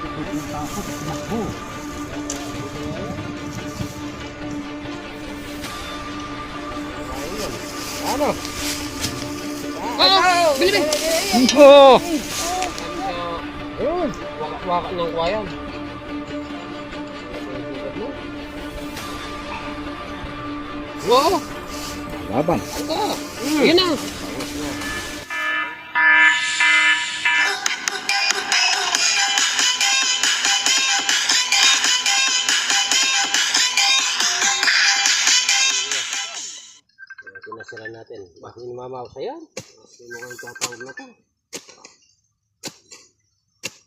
Sobrang takot, tumakbo. Ano? Bili! Oh! Ayun, waka ng kwayan. Wow! Laban. Yun na! Pinasira natin. Bakit yung mamaw sa'yo? Sino nga yung tatawag na to?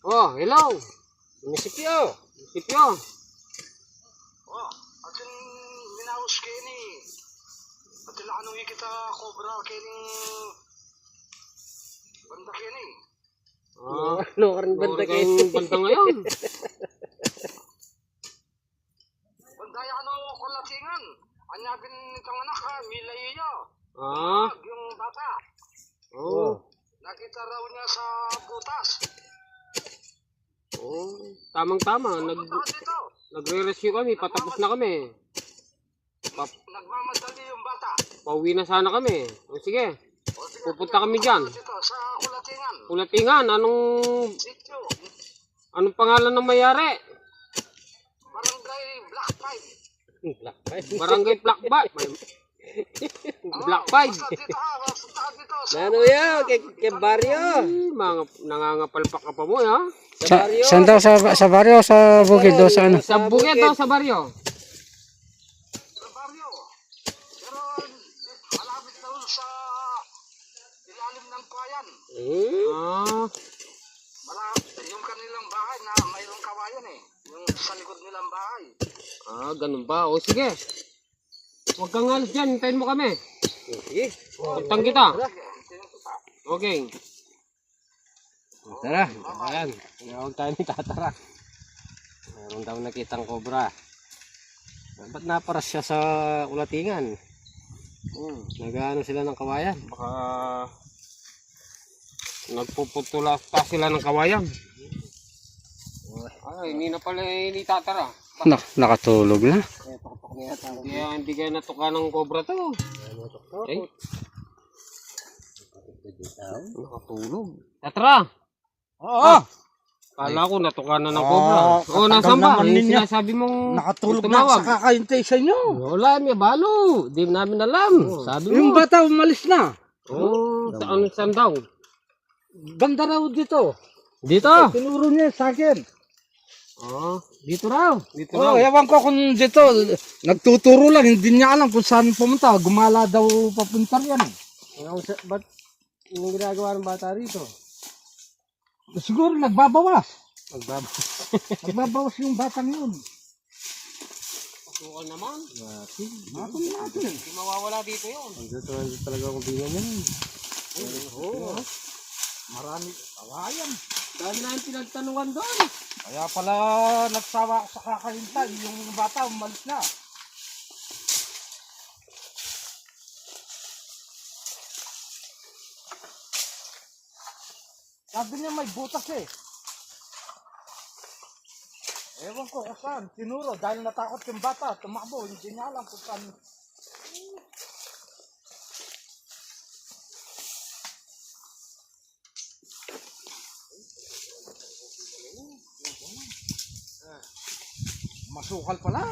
Oh, hello! Munisipyo! Munisipyo! Oh, atin minaus kayo ni. Atin anong kita cobra kayo ni. Banda kayo ni. Ah, ano ka rin banda kayo? Banda ngayon? Banda ano kulatingan. Anyabin itong anak ha, milayo niyo. Ah, Yung bata. oh. Nakita raw niya sa butas. Oh, tamang-tama. Punta ka dito. Nagre-rescue kami. Patapos na kami. Nagmamadali yung bata. Pauwi na sana kami. O sige, O, sige, pupunta kami dyan. dito sa kulatingan. Kulatingan, anong Sityo. pangalan ng mayari? Barangay Black Pipe. Barangay Black Five. Black Five. Basta dito ha, basta dito. Sa Ano yan? Kay baryo? Ay, mga nangangapalpak ka pa mo, ha? Saan daw? Sa baryo o sa bukid daw? Sa ano? Sa bukid o sa baryo? sa baryo. Pero malapit na rin sa ilalim ng kawayan. Ah, Yung kanilang bahay na mayroong kawayan eh. Yung sa likod nilang bahay. ganun ba? O sige. Huwag kang alis dyan, hintayin mo kami. Sige. Puntang kita. Okay. Tara. Ayan. Tinawag tayo ni Tatara. Meron daw nakitang cobra. Ba't naparas siya sa kulatingan? Nag-ano sila ng kawayan? Baka nagpuputula pa sila ng kawayan. Ay, hindi na pala ni Tatara. Nakatulog na. Hindi kaya natuka ng cobra to. Ay. Nakatulog. Tatara! Oo. Kala ko natuka na ng cobra. O, nasan ba? Yung sinasabi mong Nakatulog na tumawag. sa kakahintay sa inyo. Wala, may balo. Di namin alam. Sabi Yung mo. bata umalis na. Saan daw? Banda raw dito. Dito. Tinuro niya sa akin. Dito raw. Dito Oh, raw. ewan ko kung dito. Nagtuturo lang. Hindi niya alam kung saan pumunta. Gumala daw papunta yan. Ba't yung ginagawa ng bata rito? Siguro nagbabawas. Magbabawas. Nagbabawas yung batang yun. Pasukan naman. Natin natin. Hindi mawawala dito yun. Nandito talaga akong bingan yan. Oo. Marami kawayan. Dahil na yung pinagtanungan doon. Kaya pala nagsawa ako sa kakahintay. Yung bata umalis na. Sabi niya may butas eh. Ewan ko kung saan. Tinuro dahil natakot yung bata. Tumakbo. Hindi niya alam kung saan. Masukal pala.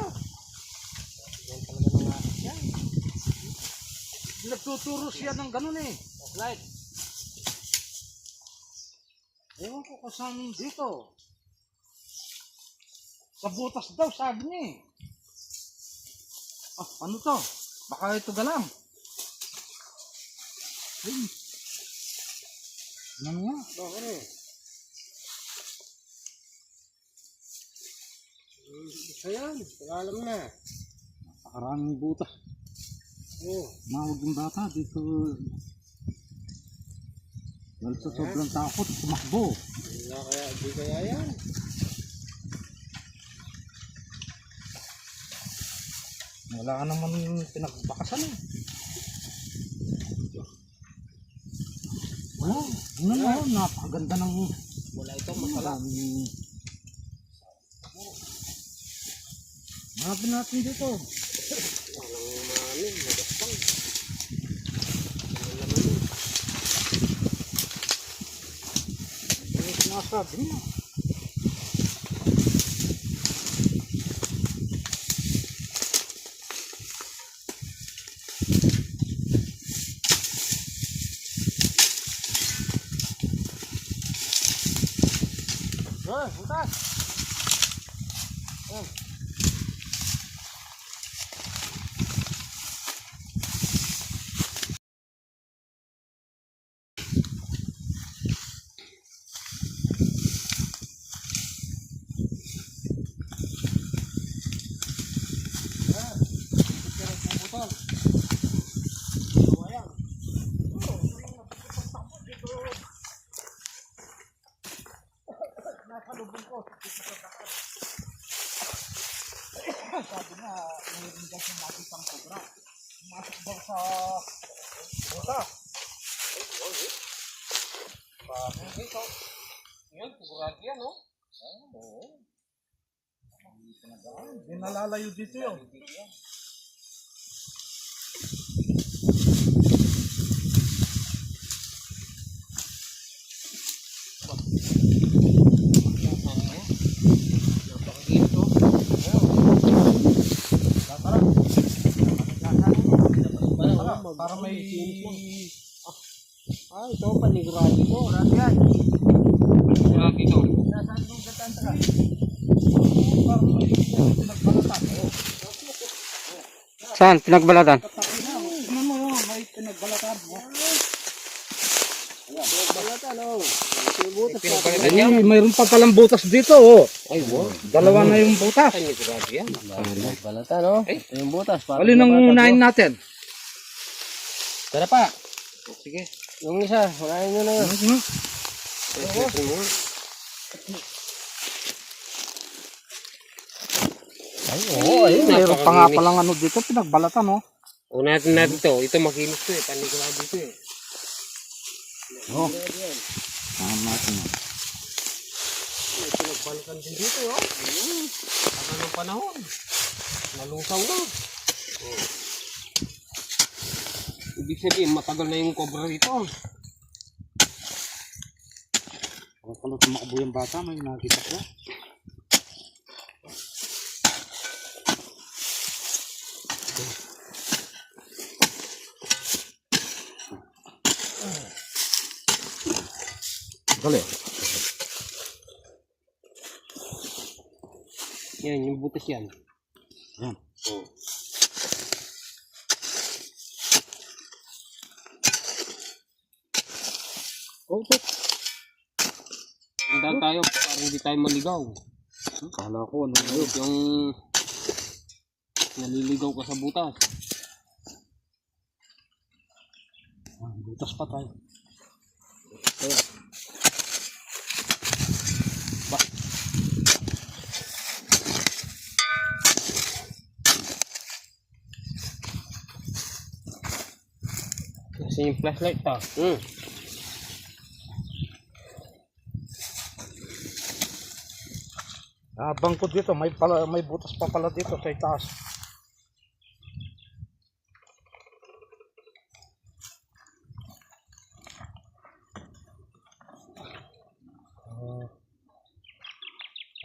Nagtuturo siya ng ganun eh. Slide. Ewan ko kung saan dito. Sa butas daw sabi niya eh. Ano to? Baka ito galang. Ano nga? Bakit eh? Ayan, alam na. Napakaraming butas. Oo. Mawag yung bata dito. Dahil sa sobrang takot, tumakbo. Di kaya yan. Wala ka naman pinagbakasan eh. Wala. Ano na, napakaganda ng... Wala ito, masala. Hanapin natin dito. Walang manin, magaspang. Ano yung sinasabi mo? Butas! Yan, sigurado yan, no? Hindi nalalayo dito yun. Para may... Ah, ito panigurado ito. Sigurado ito. Saan? Pinagbalatan? Ano mo yun? May pinagbalatan mo. Pinagbalatan, oh. Ay, mayroon pa palang butas dito, oh. Ay, wow. Dalawa na yung butas. Sigurado yan. Pinagbalatan, oh. Ito yung butas. Alin ang unahin natin? Tara pa. Sige. Yung isa, unahin nyo na yun. Ay, oo. Ay, mayroon pa nga palang ano dito, pinagbalatan, oh. Unahin natin ito. Ito makinis to eh. Panigurado ito eh. Oh. Tama natin. May pinagbalatan din dito, oh. Tagal ng panahon. Nalungsaw na. Oh. Ibig sabihin, matagal na yung cobra dito. Kapag pala tumakbo yung bata, may nakita ko. Dali. Yan, yung butas yan. Yan. Oh. Okay. Handa tayo para hindi tayo maligaw. Kala ko, ano yun? Yung naliligaw ka sa butas. Butas pa tayo. Kaya. Kasi yung flashlight pa. Bangkod dito, may butas pa pala dito sa itaas.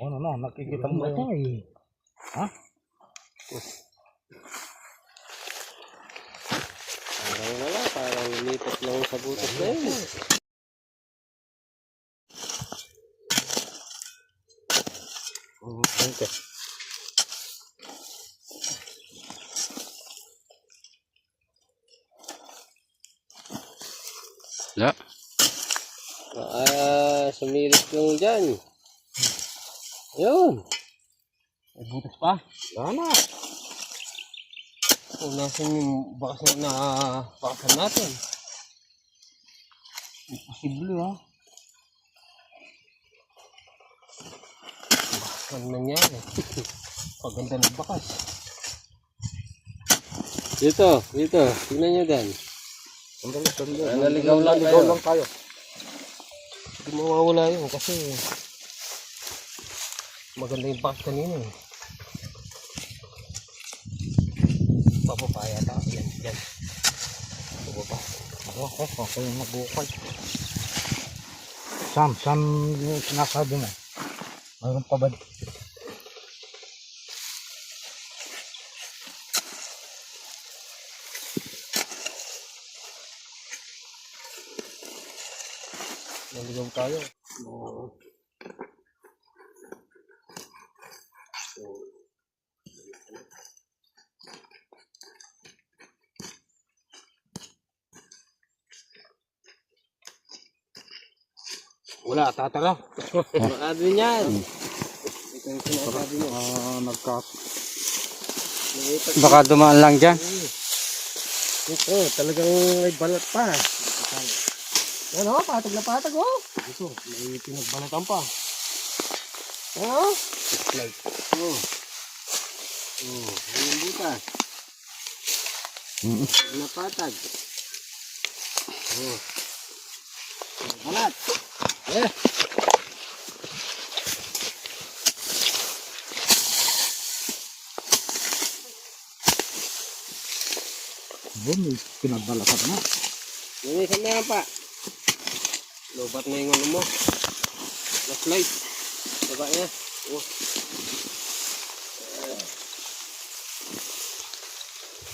Ano na, nakikita mo yung... Ha? Parang wala, parang lumipat lang sa butas na yun. Okay. La. Sumilit lang dyan. Ayun. May butas pa. Wala na. Kung nasan yung bakasan na bakasan natin. Imposible ha. Ano nangyari? Paganda ng bakas. Dito. Tingnan nyo dan. Sandali. Naligaw lang Naligaw lang tayo. Hindi mawawala yun kasi maganda yung pack kanina eh. Papapa yata. Yan, yan. Papapa. Ako yung nabukay. Sam yung sinasabi mo. Mayroon pa ba? Naligaw tayo. Wala, tatara. Wala din yan. Ito yung sinasabi mo. Baka dumaan lang dyan. Ito, talagang may balat pa. Ano, patag na patag oh. Ito, may pinagbalatan pa. Ano? Like, oh. Oh, ayun butas. Napatag. Oh. Balat. Eh. May pinagbalatan na. Linisan na yan pa. Lobat na yung ano mo. Flashlight. Baba niya. Oh.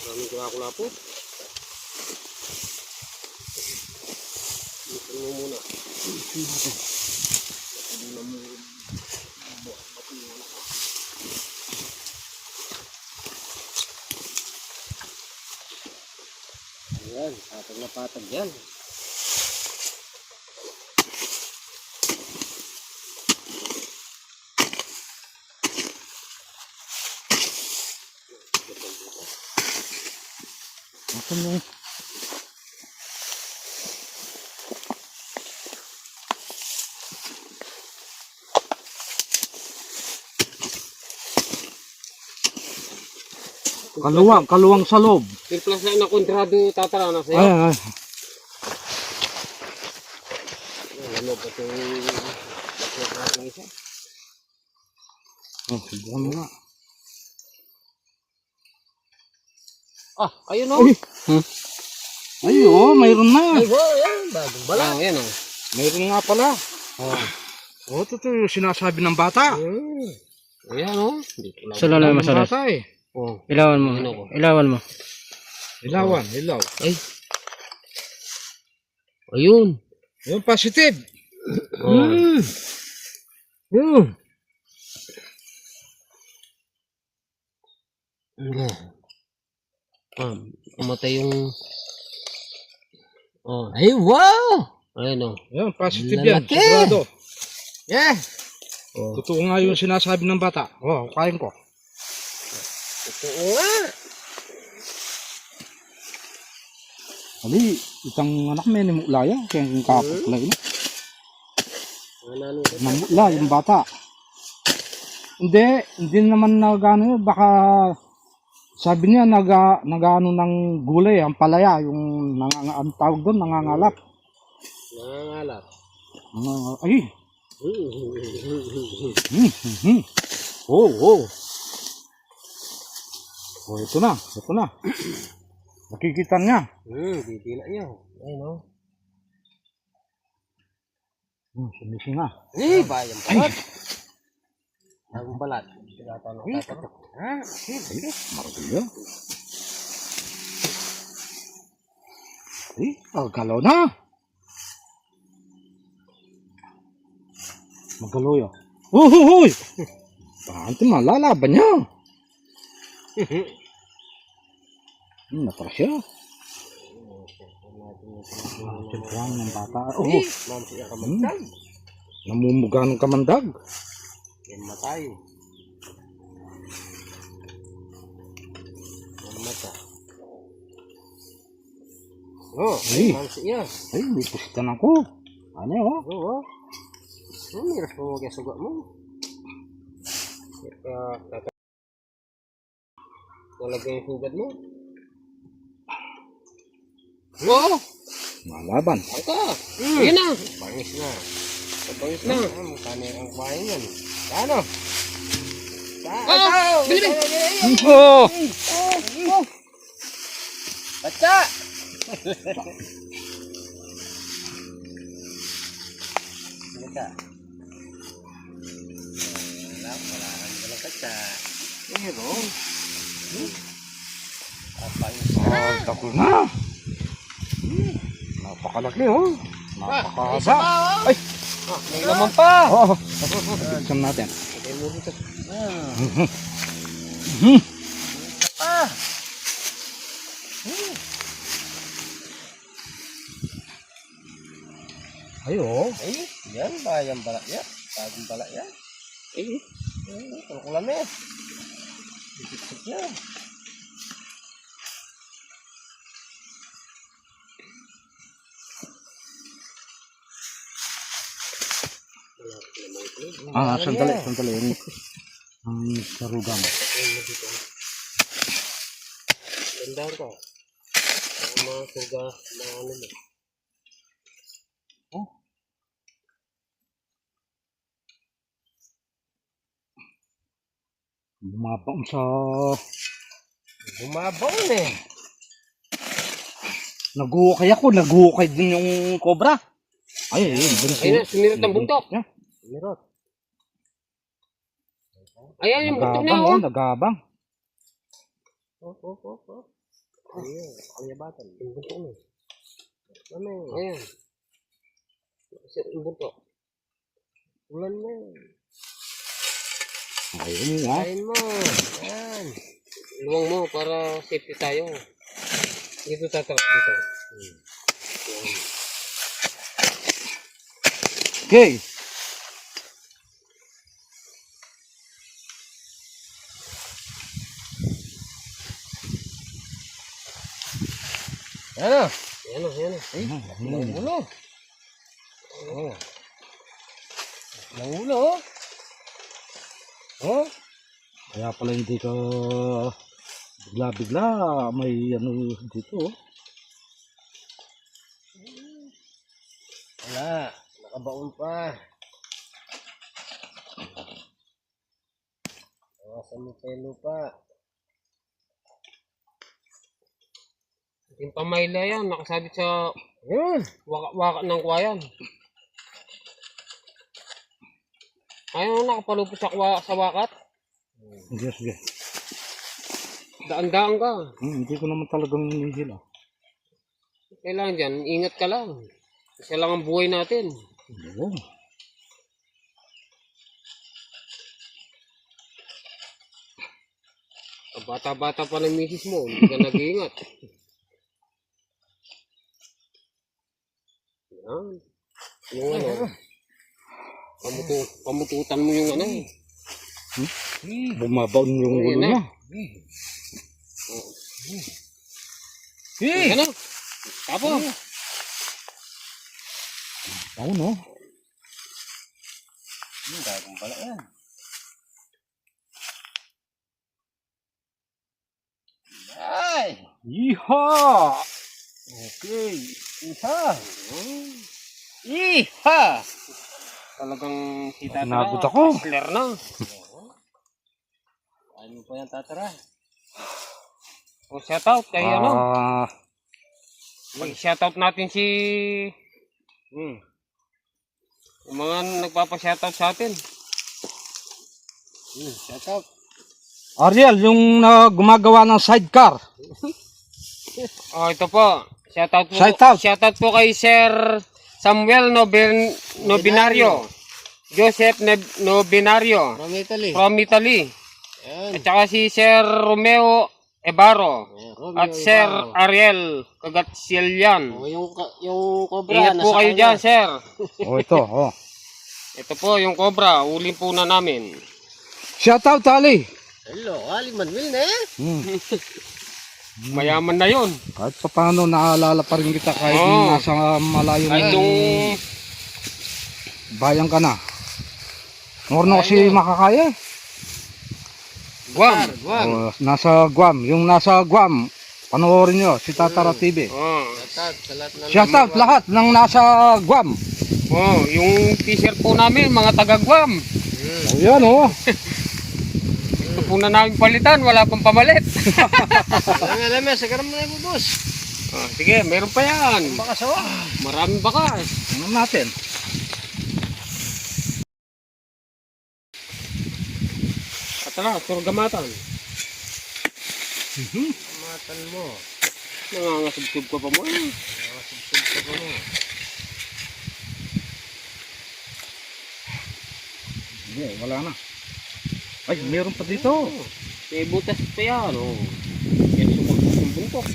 Maraming kula-kula po. Linisan mo muna. Ayan, patag na patag yan. Ako yung kaluwang sa loob. Yung plus na kontrado tatara na sa'yo. Ay. Ano ba ito yung nating isa? Oh, subukan mo nga. Ah, ayun o. Ay, mayroon na. Ay, wow, yan. Bagong balat. Ah, yan o. Mayroon nga pala. Ito yung sinasabi ng bata. Ayan o. Salo na yung masalas. Bata eh. Oh. Ilawan mo. Ilawan mo. Ilaw. Ay. Ayun. Yung positive. Oh. Umatay yung... Oh. Ay, wow! Ayun o. Yan, positive yan. Lalaki. Sigurado. Yeah! Totoo nga yung sinasabi ng bata. Kain ko. Ito nga. Ali, itang anak may nimulaya. Kaya yung kapaklay na. Namula yung bata. Hindi naman nagano yun. Baka sabi niya nagano ng gulay. Ang palaya, yung ang tawag doon, nangangalap. Nangangalap. Ay. Oh, ito na. Nakikita niya. Titila niya. Ayun o. Sumisinga. Eh, bayang balat. Bagong balat. Tinatanong. Maravilla. Galaw na. Magalaw yan. Uy! Paante malalaban niya. Natara siya. Siyempre ng bata. Mamsi ang kamandag. Namumuga ng kamandag. Yan matay. Yan mata. Oh, mamsi niya. Ay, may pusitan ako. Ano yun? Oo. Miras mo mga suga mo. Nalagay yung hugad mo. Oo. Malaban. Ito. Yun na. Bangis na. Pagpangis na. Mukha na yung kumain yan. Ano? Bili! Oh! Patsa! Ano ka? Wala kang dalang patsa. Meron. Tako na. Napakalaki oh. Napakahaba. Ay! May laman pa! Oo. Bigyan natin. Patay mo dito. Ay oh. Ay, yan. Bayang bala yan. Bagong bala yan. Ay, kulang eh. Isip-sip yan. Sandali. Ang sarugang. Gandaan ka. Ang mga suga na ano mo. Bumabang sa... Bumabaon eh. Naguhukay ako. Naguhukay din yung cobra. Ay. Ayun na, sumirot ang buntok. Yeah. Sumirot. Ayan yung buntok Nagabang niya oh. Nagabang. Ayan, ang yabatan. Yung buntok na. Ayan. Yung buntok. Ulan mo. Ayun nga. Kain mo. Ayan. Luwang mo para safety tayo. Dito tatak dito. Okay. Ayan o. Ay, nangulo. Oh. Nangulo oh. Oh. Kaya pala hindi ka bigla-bigla may ano dito. Wala. Nakabaon pa. Awasan mo pelo pa. Yung pamayla yan, nakasabit sa waka ng kwayan. Ayaw nakapalupot sa wakat. Sige. Daan-daan ka. Hindi ko naman talagang hinihil. Kailangan dyan, ingat ka lang. Isa lang ang buhay natin. Oo. Bata-bata pa ng misis mo, hindi ka nag-iingat. Yan. Yung ano, pamututan mo yung ano. Bumabaon yung ulo Ayun na. niya. Ano? Tapo. Ako no. Gagong pala yan. Ay! Yeehaw! Okay. Iha! Iha! Talagang si Tatara. Nabot ako. Clear na. Ano pa yan, Tatara? O shoutout kay ano? Mag-shoutout natin si... Yung mga nagpapa-shoutout sa atin. Shoutout. Ariel, yung gumagawa ng sidecar. Oh, ito po. Shoutout po. Shoutout. Shoutout po kay Sir Samuel Nobinario. Joseph Nobinario. From Italy. At saka si Sir Romeo Ebaro. At Sir Ariel Kagatsilian. Yung cobra. Ingat po kayo dyan, Sir. Ito. Ito po yung cobra. Uli po na namin. Shout out, Ali. Hello, Ali Manuel na eh. Mayaman na yun. Kahit pa paano naalala pa rin kita kahit nasa malayo Kahit na yung... bayan ka na. Norno kasi makakaya. Guam. Nasa Guam. Yung nasa Guam, panoorin nyo si Tatara TV. Oh. Shout out lahat ng nasa Guam. Oh, yung t-shirt po namin, mga taga-Guam. Ayan oh. Ito po na namin palitan, wala pang pamalit. Alam mo, sa karam na yung boss. Oh, sige, meron pa yan. Baka sawa. Maraming bakas. Ano natin? Tara, surgamatan. Matan mo. Nangangasubsub ka pa mo. Nakasubsub ka pa mo. Hindi, wala na. Ay, meron pa dito. May butas pa yan. Oh. Yan sumagot yung buntok.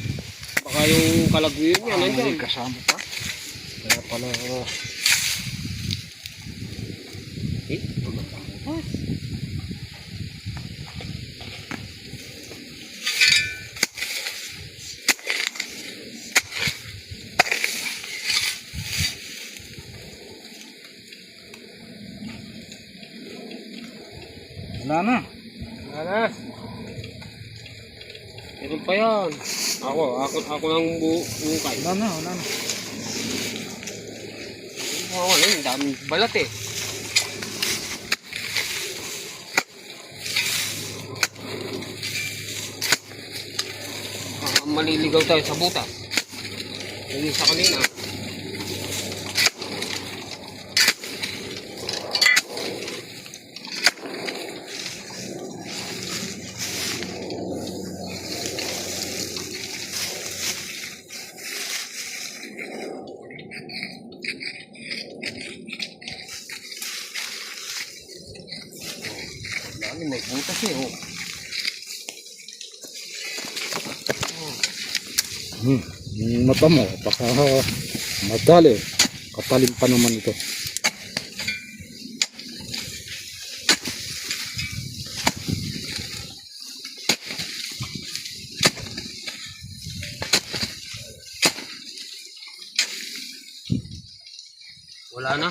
Baka yung kalaguyod niya, nandiyan. May kasama pa. Kaya pala, Eh, magandang butas. Wala na. Wala. Meron pa yan. Ako nang bukay. Wala na, wala na. Wala yun, daming balat eh. Maliligaw tayo sa butas. Yung sa kanina. Lalo may butas eh. Oh. Yung mata mo, baka madali. Katalim pa naman ito. Wala na.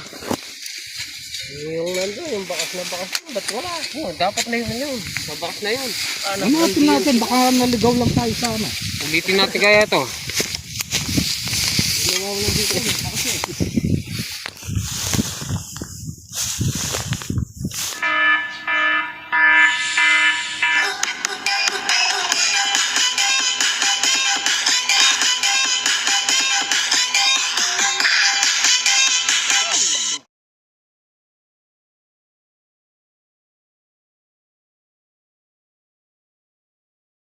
yung nandun, yung bakas na bakas. Ba't wala? Oh, dapat na yun. Mabakas na yun. Ano natin, baka naligaw lang tayo sa ano. Ulitin natin kaya ito. Ginawa mo lang dito. Bakas na.